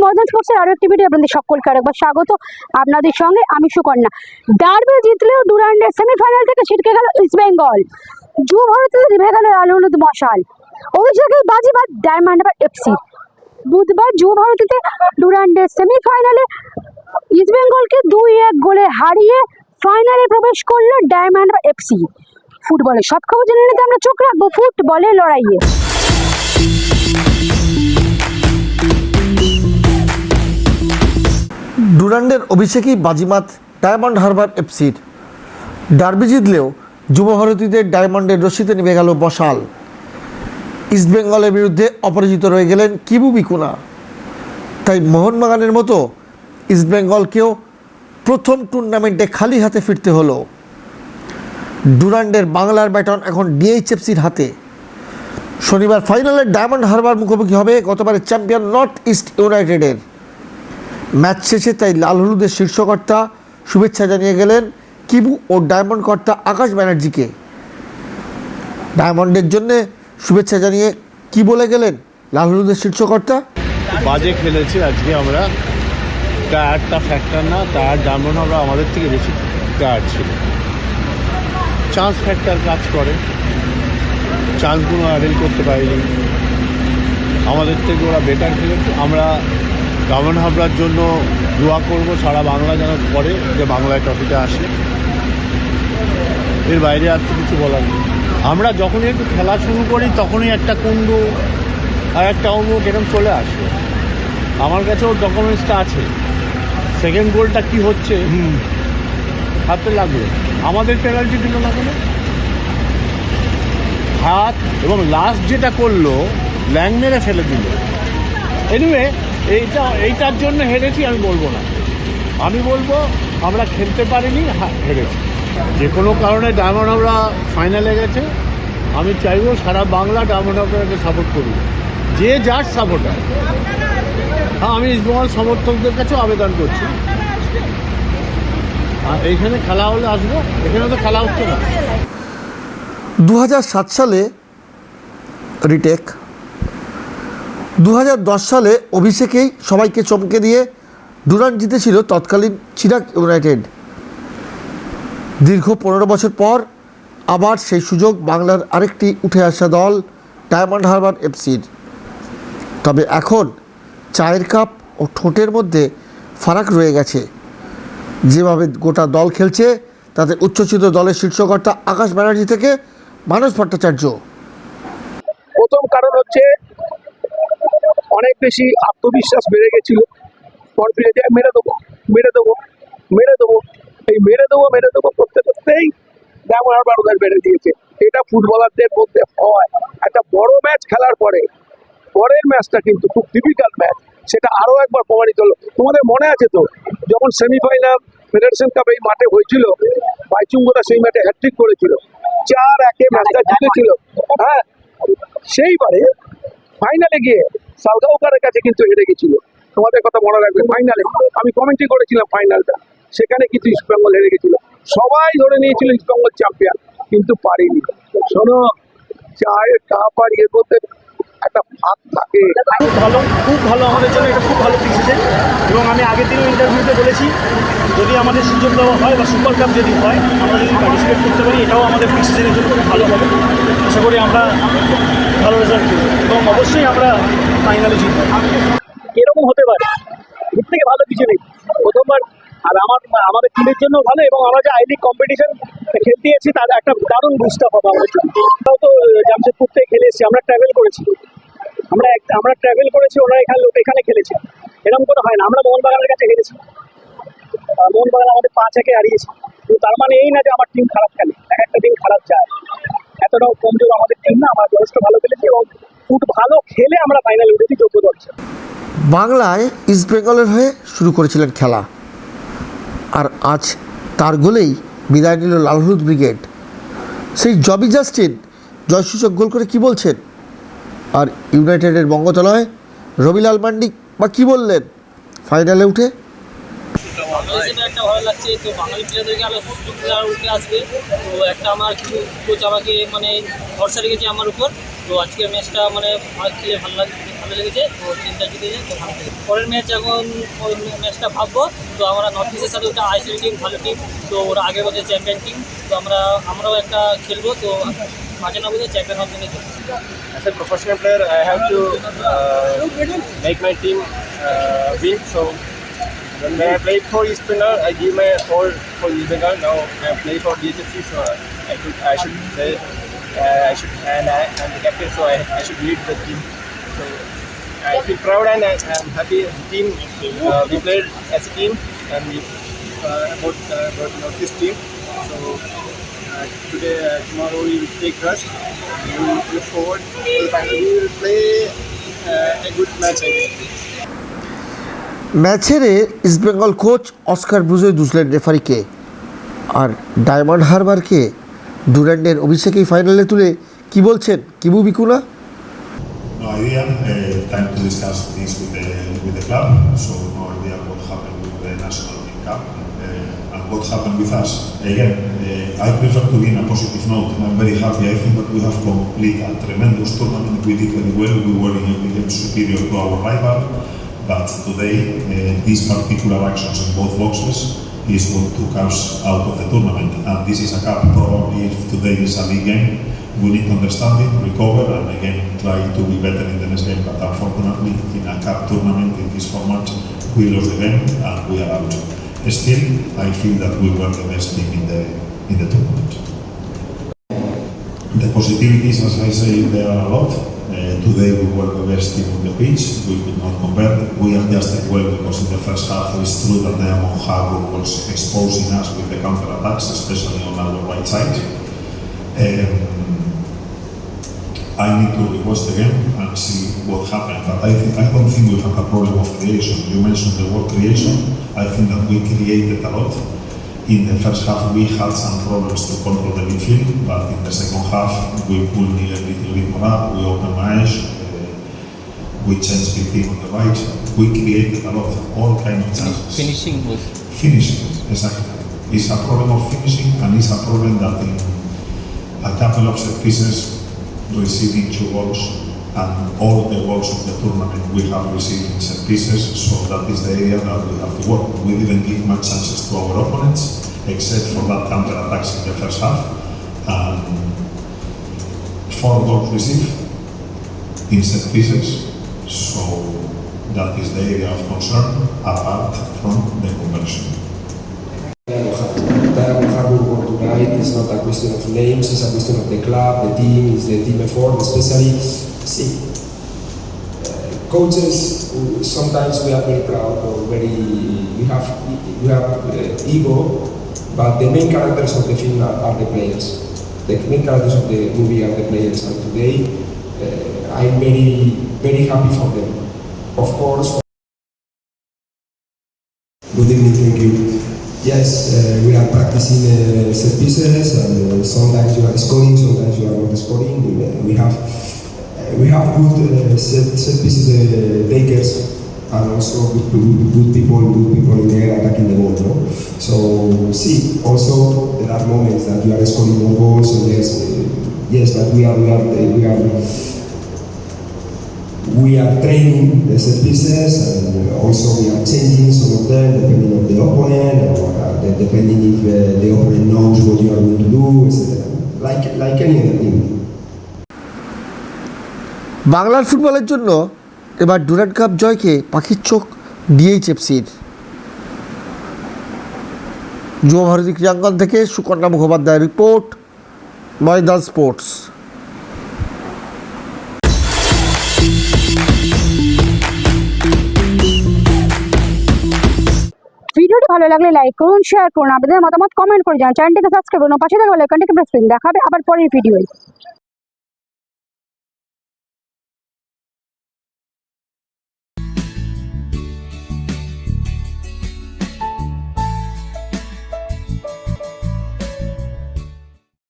Modern স্পোর্টসের আরো একটি ভিডিও আপনাদের সকলকে আরেকবার স্বাগত। আপনাদের সঙ্গে আমি সুকন্যা। ডার্বি জিতলেও ডুরান্ডের সেমিফাইনাল থেকে ছিটকে গেল ইস্ট বেঙ্গল। যুব ভারতীতে নিভে গেল লাল হলুদ মশাল। অভিষেকেই বাজিবাদ ডায়মন্ড হারবার এফসি। বুধবার যুব ভারতীতে ডুরান্ডের সেমিফাইনালে ইস্ট বেঙ্গলকে 2-1 গোলে হারিয়ে ফাইনালে প্রবেশ করলো ডায়মন্ড হারবার এফসি। ফুটবলের সব খবর জেনে নিতে আমরা চোখ রাখবো ফুটবলের লড়াইয়ে। ডুরান্ডের অভিষেকেই বাজিমাত ডায়মন্ড হারবার এফসির। ডার্বি জিতলেও যুব ভারতীদের ডায়মন্ডের রশিতে নেমে গেল মশাল। ইস্টবেঙ্গলের বিরুদ্ধে অপরাজিত রয়ে গেলেন কিবু বিকুনা। তাই মোহনবাগানের মতো ইস্টবেঙ্গলকেও প্রথম টুর্নামেন্টে খালি হাতে ফিরতে হলো। ডুরান্ডের বাংলার ব্যাটন এখন ডিএইচএফসির হাতে। শনিবার ফাইনালে ডায়মন্ড হারবার মুখোমুখি হবে গতবারের চ্যাম্পিয়ন নর্থ ইস্ট ইউনাইটেডের। ম্যাচ শেষে তাই লাল হলুদের শীর্ষকর্তা শুভেচ্ছা জানিয়ে গেলেন কিবু ও ডায়মন্ড কর্তা আকাশ ব্যানার্জিকে। ডায়মন্ডের জন্য শুভেচ্ছা জানিয়ে কি বলে গেলেন লাল হলুদের শীর্ষকর্তা? বাজে খেলেছি আজকে আমরা, টায়ারটা ফ্যাক্টর না, টায়ার ডায়মন্ড হারবার আমাদের থেকে বেশি টায়ার ছিল। চান্স ফ্যাক্টর কাজ করে, চান্সগুলো অ্যাডেল করতে পারিনি, আমাদের থেকে ওরা বেটার খেলেছে। আমরা ডায়মন্ড হারবার জন্য দোয়া করব সারা বাংলা যেন করে যে বাংলায় ট্রফিটা আসে। এর বাইরে আর তো কিছু বলার নেই। আমরা যখনই একটু খেলা শুরু করি তখনই একটা কুণ্ডু আর একটা অমুক এরকম চলে আসে। আমার কাছে ওর ডকুমেন্টসটা আছে। সেকেন্ড গোলটা কি হচ্ছে হাতে লাগলো, আমাদের পেনাল্টি দিল না কেন? হাত এবং লাস্ট যেটা করলো ল্যাং মেরে ফেলে দিল। এনিওয়ে এইটার জন্য হেরেছি আমি বলবো না, আমি বলবো আমরা খেলতে পারিনি, হেরেছি। যে কোনো কারণে ডায়মন্ড হারবার ফাইনালে গেছে। আমি চাইবো সারা বাংলা ডায়মন্ড হারবারকে সাপোর্ট করুন, যে যার সাপোর্টার। হ্যাঁ, আমি ইস্টবেঙ্গল সমর্থকদের কাছেও আবেদন করছি, আর এইখানে খেলা হলে আসবো। এখানে তো খেলা হচ্ছে না। 2007 সালে রিটেক, 2010 সালে অভিষেকেই সবাইকে চমকে দিয়ে ডুরান্ড জিতেছিল তৎকালীন চিরাগ ইউনাইটেড। দীর্ঘ 15 বছর পর আবার সেই সুযোগ বাংলার আরেকটি উঠে আসা দল ডায়মন্ড হারবার এফসির। তবে এখন চায়ের কাপ ও ঠোঁটের মধ্যে ফারাক রয়ে গেছে। যেভাবে গোটা দল খেলছে তাতে উচ্ছ্বসিত দলের শীর্ষকর্তা আকাশ ব্যানার্জি থেকে মানস ভট্টাচার্য। প্রথম কারণ হচ্ছে অনেক বেশি আত্মবিশ্বাস বেড়ে গেছিল। কনফিডেন্স, মেরে দেবো মেরে দেবো মেরে দেবো, এই মেরে দেবো করতে করতেই ডায়মন্ড হারবার ওদের বেড়ে দিয়েছে। এটা ফুটবলারদের মধ্যে হয়। একটা বড় ম্যাচ খেলার পরে পরের ম্যাচটা কিন্তু খুব ডিফিকাল্ট ম্যাচ, সেটা আরো একবার প্রমাণিত হলো। তোমাদের মনে আছে তো যখন সেমিফাইনাল ফেডারেশন কাপ এই মাঠে হয়েছিল, বাইচুঙ্গরা সেই ম্যাচে হ্যাট্রিক করেছিল, 4-1 ম্যাচটা জিতেছিল। হ্যাঁ, সেইবারে ফাইনালে গিয়ে সাউথ আফ্রিকার কাছে কিন্তু হেরে গেছিল। তোমাদের কথা মনে রাখবে, ফাইনালে আমি কমেন্ট্রি করেছিলাম ফাইনালটা, সেখানে কিন্তু ইস্টবেঙ্গল হেরে গেছিল। সবাই ধরে নিয়েছিল ইস্টবেঙ্গল চ্যাম্পিয়ন, কিন্তু পারিনি। শোনো, চায়ের কাপ আর এর মধ্যে একটা ভাত থাকে। খুব ভালো আমাদের জন্য, এটা খুব ভালো ডিসিশন। এবং আমি আগের দিনও ইন্টারভিউতে বলেছি, যদি আমাদের সুযোগ দেওয়া হয় বা সুপার কাপ যদি হয়, আমরা যদি পার্টিসিপেট করতে পারি, এটাও আমাদের ডিসিশনের জন্য খুব ভালো হবে। আশা করি আমরা ভালো রেজাল্ট করব এবং অবশ্যই আমরা ফাইনালে জিতব। এরকম হতে পারে, এর থেকে ভালো কিছু নেই। প্রথমবার আর আমাদের টিমের জন্য ভালো, এবং আমরা যে আই লিগ কম্পিটিশন খেলতে এসেছি তার একটা দারুণ বুস্ট আপ হবে আমাদের জন্য। আমরাও তো জামশেদপুর থেকে খেলে এসেছি, আমরা ট্রাভেল করেছি, ওরা এখানে খেলেছে। এরকম করে হয় না। আমরা মোহনবাগানের কাছে হেরেছি, মোহনবাগান আমাদের 5-1 হারিয়েছি। কিন্তু তার মানে এই না যে আমার টিম খারাপ খেলে, একটা টিম খারাপ যায়, এতটাও কমজোর আমাদের টিম না। আমরা যথেষ্ট ভালো খেলেছি এবং ভালো খেলে আমরা ফাইনালে উঠেছি যোগ্য দল। বাংলায় ইস্টবেঙ্গলের হয়ে শুরু করেছিলেন খেলা, আর আজ তার গোলেই বিদায় নিল লাল হলুদ ব্রিগেড। সেই জবি জাস্টিন জয়সূচক গোল করে কি বলছেন, আর ইউনাইটেডের বঙ্গতলায় রবিলাল মান্ডি বা কী বললেন ফাইনালে উঠে? একটা ভালো লাগছে, তো বাঙালি প্লেয়ারদেরকে আরও সুযোগ প্লেয়ার উঠে আসবে। তো একটা আমার কিছু কোচ আমাকে ভরসা রেখেছে আমার উপর। তো আজকের ম্যাচটা খেলে ভালো ভালো লেগেছে, তো টিমটা জিতে যায় তো ভালো লেগেছে। পরের ম্যাচ এখন ওই ম্যাচটা ভাববো, তো আমরা নর্থ ইস্টের সাথে ওটা আইসিএল টিম, ভালো টিম, তো ওরা আগের বছর চ্যাম্পিয়ন টিম, তো আমরাও একটা খেলবো, তো মাঝে না বোধহয় চ্যাম্পিয়ন হওয়ার জন্য খেলবো। As a professional player, I have to make my team win. So when I played for East Bengal, I give my all for East Bengal. Now I play for DHFC, so I should play. And I'm the captain, so I should lead the team. So I feel proud and I'm happy. The team we played as a team, and we about Northeast team. So today, tomorrow we will take rest. We will look forward to the final. We will play a good match, I think. Match হেরে East Bengal coach Oscar ব্রুজোয় দুষলেন রেফারিকে, আর diamond হারবারকে ডুরান্ডের অভিষেকেই ফাইনালে তুলে কি বলছেন Kibu বিকুনা? No idea. Time to discuss this with the club. So no idea what happened with the national team cup and what happened with us. Again, I prefer to be in a positive note. I'm very happy. I think that we have completed a tremendous tournament. We did very well. We were in every game superior to our rival. But today, these particular actions in both boxes is what took us out of the tournament. And this is a cup. Probably if today is a league game, we need to understand it, recover, and again try to be better in the next game. But unfortunately, in a cup tournament in this format, we lost the game and we are out. Still, I feel that we were the best team in the tournament. The positivities, as I say, there are a lot. Today we were the best team on the pitch. We could not compare. We adjusted well because in the first half it's true that Diamond Harbour was exposing us with the counter attacks, especially on our right side. I need to request again and see what happened. But I don't think we have a problem of creation. You mentioned the word creation. I think that we created a lot. In the first half, we had some problems to control the midfield, but in the second half, we pulled Neil a little bit more up. We opened Maesh. We changed the team on the right. We created a lot, all kind of chances. Finishing was Finishing, exactly. It's a problem of finishing, and it's a problem that in a couple of set pieces, receiving 2 goals, and all the goals of the tournament we have received in set pieces, so that is the area that we have to work. We didn't give much chances to our opponents, except for that counter attacks in the first half, and 4 goals received in set pieces, so that is the area of concern, apart from the conversion. Diamond Harbour won tonight. It's not a question of names, it's a question of the club, the team, it's the team effort, especially. See, coaches, sometimes we are very proud or we have ego, but the main characters of the film are the players. The main characters of the movie are the players, and today I'm very, very happy for them. Of course. Good evening, thank you. Yes, we are practicing set pieces, and sometimes you are scoring, sometimes you are not scoring. We have good set pieces takers, and also good people in there attacking the ball. No? So see, also there are moments that you are scoring more goals, and yes, but we are training the set pieces, and also we are changing some of them depending on the opponent, or depending if the opponent knows what you are going to do, etc. Like any other team. বাংলার ফুটবলের জন্য এবার Durand cup জয়কে পাখির চোখ ডিএইচএফসির। যুব ভারতী ক্রীড়াঙ্গন থেকে সুকন্যা মুখোপাধ্যায়ের রিপোর্ট, ময়দান স্পোর্টস। ভিডিওটি ভালো লাগলে লাইক করুন, শেয়ার করুন, আপনাদের মতামত কমেন্ট করে জানান, চ্যানেলটিকে সাবস্ক্রাইব করুন, পাশে থাকা বেল আইকনটিকে প্রেস করুন। দেখা হবে আবার পরের ভিডিওয়।